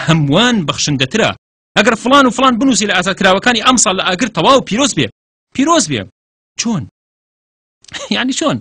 هەمووان بەخشندەترە. ئەگەر فڵان و فڵان بنووسی لە ئازادکراوەکانی ئەم ساڵ لە ئاگر تەواو پیرۆز بێ چۆن؟ یعنی چۆن؟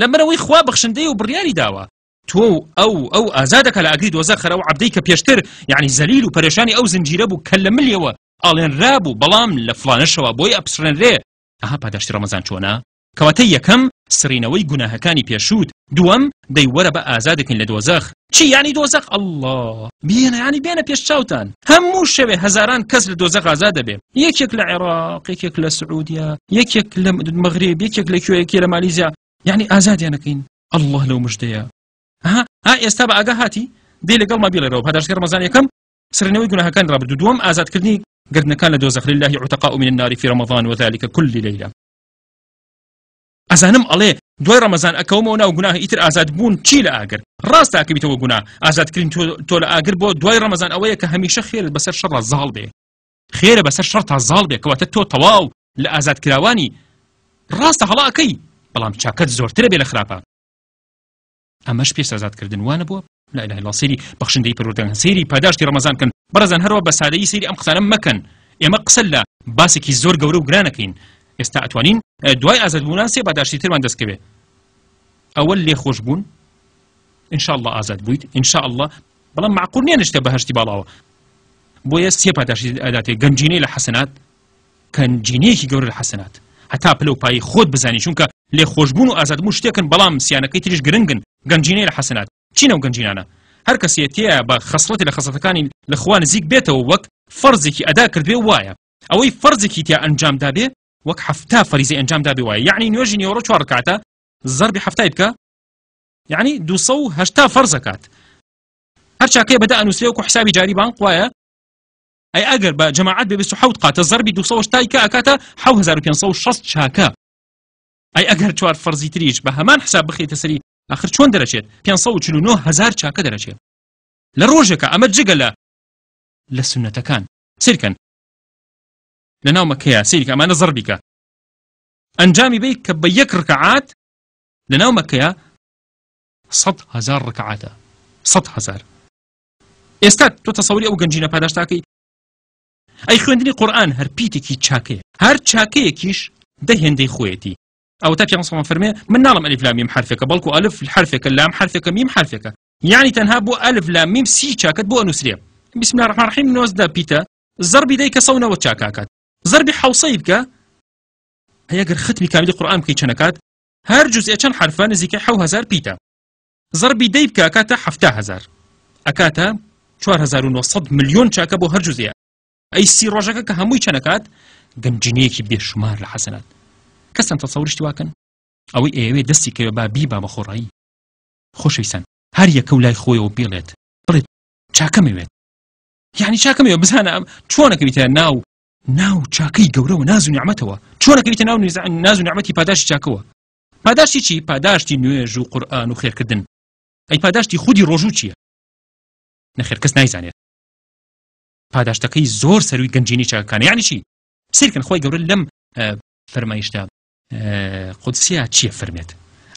لەبەرەوەی خوا بەخشندەی و بڕیاری داوە تۆ ئەو ئازادەکە لە ئاگری دۆزەخەرە و عەبدەی کە پێشتر یعنی زەلیل و پەرێشانی ئەو زنجیرە بوو کە لە ملیەوە ئاڵێنرا بوو بەڵام لە فڵانەشەوە بۆی ئەپسڕێنرێ. ئەها پاداشتی ڕەمەزان چۆنە؟ کەواتە یەکەم سڕینەوەی گوناهەکانی پێشووت، دووەم دەی وەرە بە ئازادەکەین لە دۆزەخ. چی یعنی دۆزەخ؟ ئەڵڵا بێنە یعنی بێنە پێش چاوتان. هەموو شەوێ هەزاران کەس لە دۆزەخ ئازاد دەبێ، یەکێک لە عێراق، یەکێک لە سعودیا، یەکێک لە مەغریب، یەکێک لە کوێیەکی لە مالیزیا، یعنی ئازادیانەکەین. ئەڵڵا لەو مژدەیە. ها ئێستا بە ئاگا هاتی دێ لەگەڵ ما بێڵێرەوە پاداشتی ڕەمەزان یەکەم سڕینەوەی گوناهەکان ڕابردوو، دووەم ئازادکردنی گردنەکان لە دۆزەخ لله عتقاء من النار في رمضان وذلك كل ليلة. ئەزانم ئەڵێ دوای ڕەمەزان ئەکەومەوە ناو گوناه ئیتر ئازاد بوون چی لە ئاگر؟ ڕاستە ئەکەبیتەوە گوناه ئازادکردن تۆ لە ئاگر بۆ دوای ڕەمەزان ئەوەیە کە هەمیشە خێرت بەسەر شەڕە زاڵ بێ، خێرە بەسەر شەڕ تا زاڵ بێ، کەواتە تۆ تەواو لە ئازادکراوانی ڕاستە هەڵا ئەکەی، بەڵام چاکەت زۆرترە بێ لە خراپە. ئەمەش پێش ئازادکردن وانە بووە؟ لا إله إلا الله. سيري بخشندەی پەروەردگاران، سيري پاداشتی ڕەمەزان کەن. بەڕێزان هەروە بە سادەیی سيري ئەم قسانە مەکەن، ئێمە قسە لە باسێکی زۆر گەورە و گرانەکەین. ئێستا ئەتوانین دوای ئازادبوونان سێ پاداشتی ترمان دەستکەوێ. ئەوەل لێخۆش بوون، ئینشاءالله ئازاد بوویت، ئینشاءالله، بەڵام معقول نییە نشتە بەهەشتی باڵاوە. بۆیە سێ پاداشتی ئەداتێ، گەنجینەی لە حەسەنات، گەنجینەیەکی گەورە لە حەسەنات، هەتا پلە و پایی خۆت بزانی، چونکە لێخۆشبوون و ئازادبوون شتێکن، بەڵام سیانەکەی تریش گرنگن. گەنجینەی لە حەسەنات چینە و گەنجینانە؟ هەر کەسێتەیە بە خەسڵەتی لە خەسڵەتەکانی لە خوا نزیک بێتەوە وەک فەرزێکی ئەدا کردبێ وایە، ئەوەی فەرزێکی تیا ئەنجام دابێ وەک هەفتا فەریزەی ئەنجام دابێ وایە، یعنی نوێژی نیوەڕۆ 4 ڕەکعاتە زەربی هەفتای بکە، یعنی 280 فەرزەکات. هەر چاکەیە بەدا ئەنووسێ وەکو حسابی جاری بانک وایە، ئەی ئەگەر بە جەماعەت بێ 27 قاتە زەربی 280 کە ئەکاتە 7560 چاکە. ئەی ئەگەر 4 فەرزی تریش بە هەمان حساب بخێتە سەری، آخر چۆن دەرەچێت؟ 549,000 چاکە دەرەچێت لە ڕۆژێکە. ئەمە جگە لە سنەتەکان. سیرکەن لە ناو مەکەیە، سیرکە ئەمانە زەربیکە ئەنجامی بێ کە بە 1 ڕکعات لە ناو مەکەیە 100,000 ڕکعاتە، 100,000. ئێستا تۆ تەسەوری ئەو گەنجینە پاداشتاکەی؟ ئەی خوێندنی قورئان هەر پیتێکی چاکەیە، هەر چاکەیەکیش دەهێندەی خۆیەتی. ئەو تا پێغەمبەر فەرمێ من ناڵم ئەلیف لام میم حرفێکە، بەڵکو ئەلف حرفێکە، لام حرفێکە، میم حرفێکە، یعنی تەنها بۆ ئەلف لام میم 30 چاکەت بۆ ئەنووسرێ. بسم الله الرحمن الرحیم 90 پیتە، زەربی دەیکە 190 چاکاکات، زەربی حوسەی بکە، هەیەگەر ختمی کاملی قورئان بکەی چەندەکات؟ هەر جوزئیە چەند حرفە نزیکەی 7000 پیتە، زەربی دەی بکە ئەکاتە 70,000، ئەکاتە 4900 ملیۆن چاکە بۆ هەر جوزئیە. ئەی 30 ڕۆژەکە کە هەمووی چەندەکات؟ گەنجینەیەکی بێشمار لە حەسەنات. کەسان تەسەوریشتی واکەن ئەوەی ئێوێ دەستی کەوێ با بیبا بە خۆڕایی. خۆشەویستان هەر یەکە و لای خۆیەوە بێڵێت بڵێت چاکەمەوێت، یعنی چاکەمەوێت بزانە چۆنەکەویتە ناو چاکەی گەورەوە، ناز و نیعمەتەوە، چۆنەکەویتە ناو ناز و نیعمەتی پاداشتی چاکەوە. پاداشتی چی؟ پاداشتی نوێژ و قورئان و خێرکردن. ئەی پاداشتی خودی ڕۆژوو چییە؟ نەخێر کەس نایزانێت. پاداشتەکەی زۆر سەروی گەنجینی چاکەکانە. یعنی چی؟ سیرکەن خۆی گەورە لەم فەرمایشتە قودسیە چییە فەرمێت؟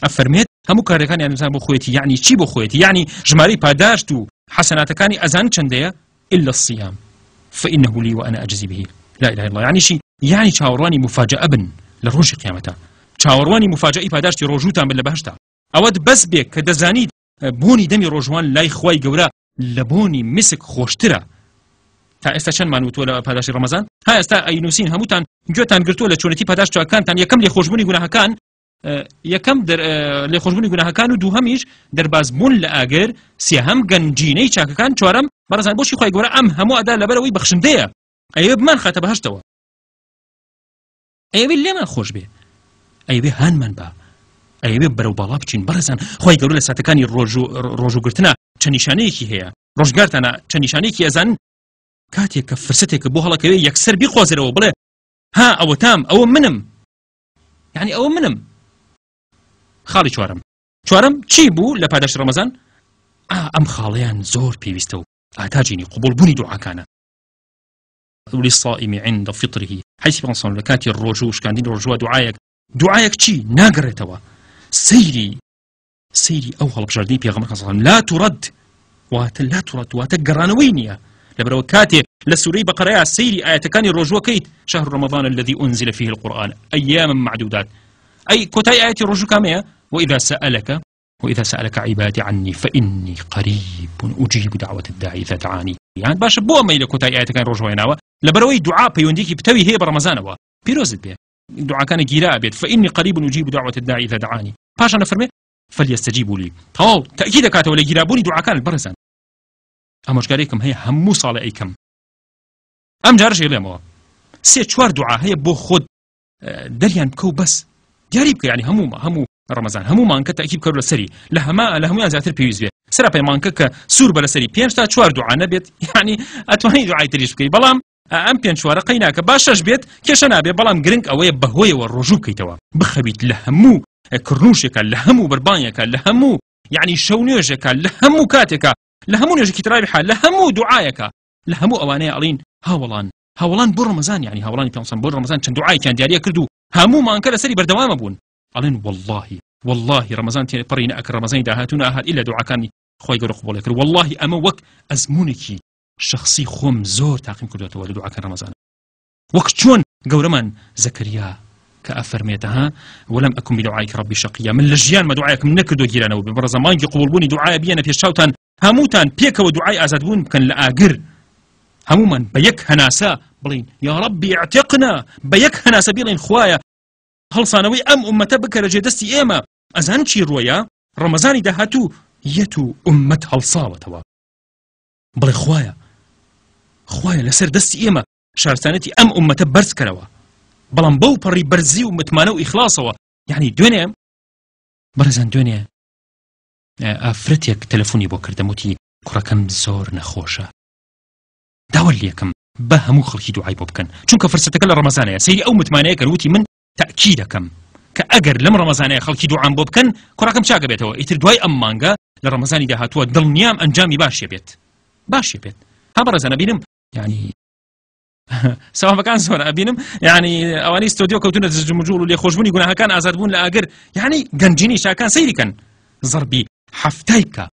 ئەفەرمێت هەموو کارەکانی ئەنجام بۆ خۆیەتی. یعنی چی بۆ خۆیەتی؟ یعنی ژمارەی پاداشت و حەسەناتەکانی ئەزان چەندەیە؟ إلا الصيام فإنه لي وأنا أجزي به. لا إله إلا الله. يعني شي يعني چاوەڕوانی مفاجأة بن لە ڕۆژی قیامەتە، چاوەڕوانی مفاجئی پاداشتی ڕۆژووتان بن لە بەهشتا. ئەوەت بەس بێ کە دەزانیت بۆنی دەمی ڕۆژوان لای خوای گەورە لە بۆنی مسک خۆشترە. تا ئێستا چەندمان وتووە لە پاداشتی ڕەمەزان؟ ها ئێستا ئەینووسین هەمووتان گوێتان گرتووە لە چۆنەتی پاداشت چاکەکانتان. یەکەم لێخۆشبوونی گوناهەکان، یەکەم لێخۆشبوونی گوناهەکان و دووهەمیش دەربازبوون لە ئاگر، سێهەم گەنجینەی چاکەکان، چوارەم بەڕێزان بۆشی خوای گەورە ئەم هەموو ئەدا لەبەرەوەی بەخشندەیە. ئەوێ بمان خاتە بەهشتەوە، ئەوێ لێمان خۆش بێ، ئەوێ هانمان بە، ئەوێ بەرەو باڵا بچین. بەڕێزان خوای گەورە لە ساتەکانی ڕۆژوگرتنە چەند نیشانەیەکی هەیە. ڕۆژگارتانە چەند نیشانەیەکی ئەزانن کاتێک کە فرسەتێکە بۆ هەڵەکەوێ یەکسەر بیخوازێرەوە بڵێ ها ئەوە تام، ئەوە منم، یعنی ئەوە منم. خاڵی چوارەم چی بوو لە پاداشتی ڕەمەزان؟ ئەم خاڵەیان زۆر پێویستە و ئاتاجینی قبولبوونی دوعاکانە. للصائم عند فطره حيث بنصن لكاتي الرجوع شكاندين الرجوع دعايك چی ناگرێتەوە. سەیری ئەو هەڵبژاردنی پێغەمبەر صلی الله علیه و سلم لا ترد واتە گەڕانەوەی نییە لبرو كاتي لسوري بقرة سيري آية كان الرجوكيت شهر رمضان الذي أنزل فيه القرآن أياما معدودات أي كتاي آية الرجو كامية وإذا سألك عبادي عني فإني قريب أجيب دعوة الداعي إذا دعاني يعني باش بو أما إلى كتاي آية كان الرجو هنا لبروي دعاء بيونديكي بتوي هي برمضان بيروزت به دعاء كان جيراء بيت فإني قريب أجيب دعوة الداعي إذا دعاني باش أنا فرمي فليستجيبوا لي طوال تأكيد كاته ولا جيرابوني دعاء كان البرزان أما شكاريكم هي همو صالة أيكم أم جارش إليموا سي چوار دعاء هي بو خود دريان بكو بس جاريبك يعني همو رمضان همو مانك تأكيد كرو لسري لهما زاتر بيوز بيه سرا بي مانك سور بلسري بينش تا چوار دعاء نبيت يعني أتواني دعاء تريش بكي بلام أم بين شوارع قيناك باشش بيت كيشنا بي بلام جرينك أوي بهوي والرجوع كيتوا بخبيت لهمو كرنوشك لهمو بربانيك لهمو يعني شونيوجك لهمو كاتك لهمو نيوجك ترابحة لهمو دعايك لهمو أواني ألين هاولان بور رمضان يعني هاولان بيانسان بور رمضان كان دعاي كان دياريه كردو همو ما انكر سري بردوام بون ألين والله رمضان تي برينا أكر رمضان داهاتنا أهل إلا دعاء كان خوي قرق بولك والله أما وك أزمونكي شخصي خوم زور تاقيم كردوته ولدعاء كان رمضان وقت شون قورمان زكريا كأفرميتها ولم أكن بدعائك ربي شقيا من لجيان ما دعائك من نكردو جيرانا وببرز ما يقبلوني دعاء بينا في الشوتان هموتان بيك ودعاء أزادبون كان لآقر هموما بيك هناسا بلين يا ربي اعتقنا بيك هناسا بيلين خوايا هل صانوي أمة بكر جدستي إيما أزان شي رويا رمضاني دهاتو يتو أمة هل توا بلي خوايا لسر دستي إيما شارتانتي أمة برز كروا بلان بو بري برزي ومتمانو إخلاصوا يعني دنيا برزان دنيا أفرتيك تلفوني بو كردموتي كركم زور نخوشة داول ليكم بهمو خلقي دعاي بوبكن چونك فرصتك لرمضانية سيري أو متمانية كروتي من تأكيدكم كأجر لم رمضانية خلقي دعاء بوبكن كركم شاقة بيتوا يتر دواي أمانجا لرمضاني دهاتوا دل نيام أنجامي باش يبيت ها برزان أبينم يعني سواء ما كان سواء أبينم يعني أواني استوديو كوتونا تجمجول اللي خوشبوني يقولها كان أزادبون لآقر يعني جنجيني شاكان سيري كان ضربي حفتايكا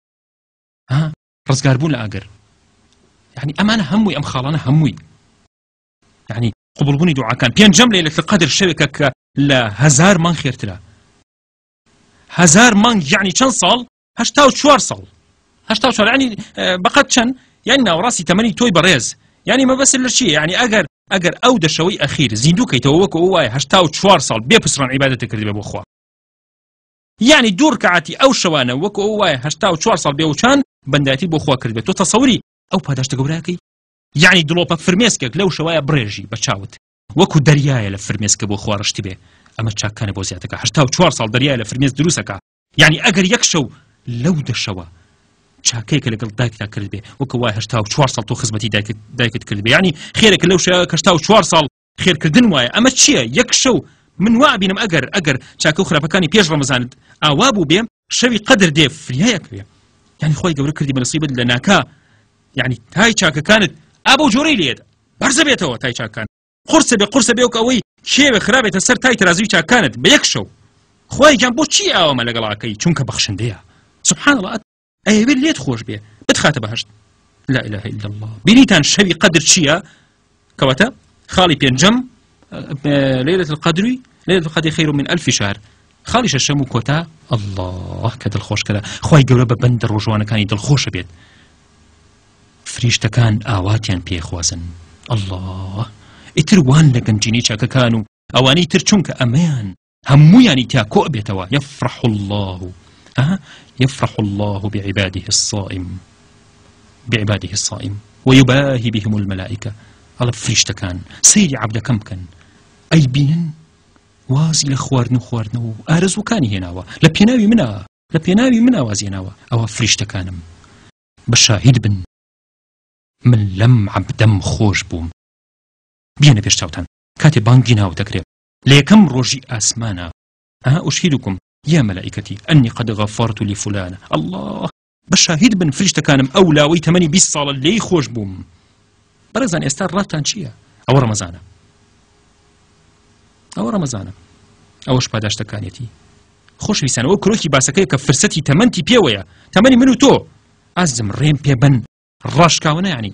ها رزقاربون لآقر يعني أمانة هموي أم خالانة هموي يعني قبلبوني دعاء كان بيان جم ليلة القدر شبكة لهزار مان خير ترى هزار مان يعني كم صال هشتاو شوار صال يعني بقت شن يعني نوراسي تمني توي بريز يعني ما بس الشيء يعني أجر أو دشوي أخير زيندوك يتووك أواي هشتاو شوار صال بيبسران عبادتك اللي بأخوة يعني دور كعاتي أو شوانا وكو أواي هشتاو شوار صال بيوشان بنداتي بأخوة كردبه تو تصوري أو بهداش تقوراكي يعني دلوبك فرميسكك لو شوايا بريجي بتشاوت وكو دريايا لفرميسك بأخوة رشتبه أما تشاك كان بوزياتك هشتاو شوار صال دريايا لفرميس دروسك يعني أجر يكشو لو دشوا شاكيك لقل دايك تاكل به وكواي هشتاو شوار صال تو خزمتي دايك تكل به يعني خيرك لو شاك هشتاو شوار صال خير كردن وايا أما تشيا يكشو من وعبينم أجر شاكو خرا بكاني بيج رمضان أوابو بيم شوي قدر ديف فرياك بيه يعني خوي قبل كردي بنصيبة لناكا يعني هاي شاكا كانت أبو جوريليد برز بيتو تاي شاكان قرص بيوك أوي شيء خرابة السر تاي ترازوي كانت بيكشو خوي جنبو شي أو ما لقلاكي چونك بخشنديها سبحان الله أي باللي تخوش بيه بتخاطب بهشت لا إله إلا الله بريتان شوي قدر شيا كواتا خالي بينجم ليلة القدر خير من 1000 شهر خالي ششمو كوتا الله كدل خوش كذا خوي قرب بندر رجوانا كان يدل خوش بيت فريشتا كان آواتيان بيخوازن الله اتروان لقنجيني شاكا كانوا أواني ترچونك أمان همو يعني تاكو بيتوا يفرح الله بعباده الصائم ويباهي بهم الملائكة الله فريشتا كان سيري عبد كم كان أي بينن وازي لخوارنو آرزو كاني هناوا لبيناوي منا وازي هناوا أو فريشتا كانم بشاهد بن من لم عبدم خوش بوم بيانا بيشتاوتان كاتي بانجينا وتكريب ليكم روجي أسمانا أشهدكم يا ملائكتي أني قد غفرت لفلان الله بشاهد بن فريشتا كانم أولا ويتمني بالصالة اللي خوش بوم برزان يستار راتان شيا أو رمضان أوش باداشتا كانيتي خوش بيسان أو كروكي باسكي كفرستي تمنتي بيويا تمني منو تو أزم ريم بيبن راش كاونا يعني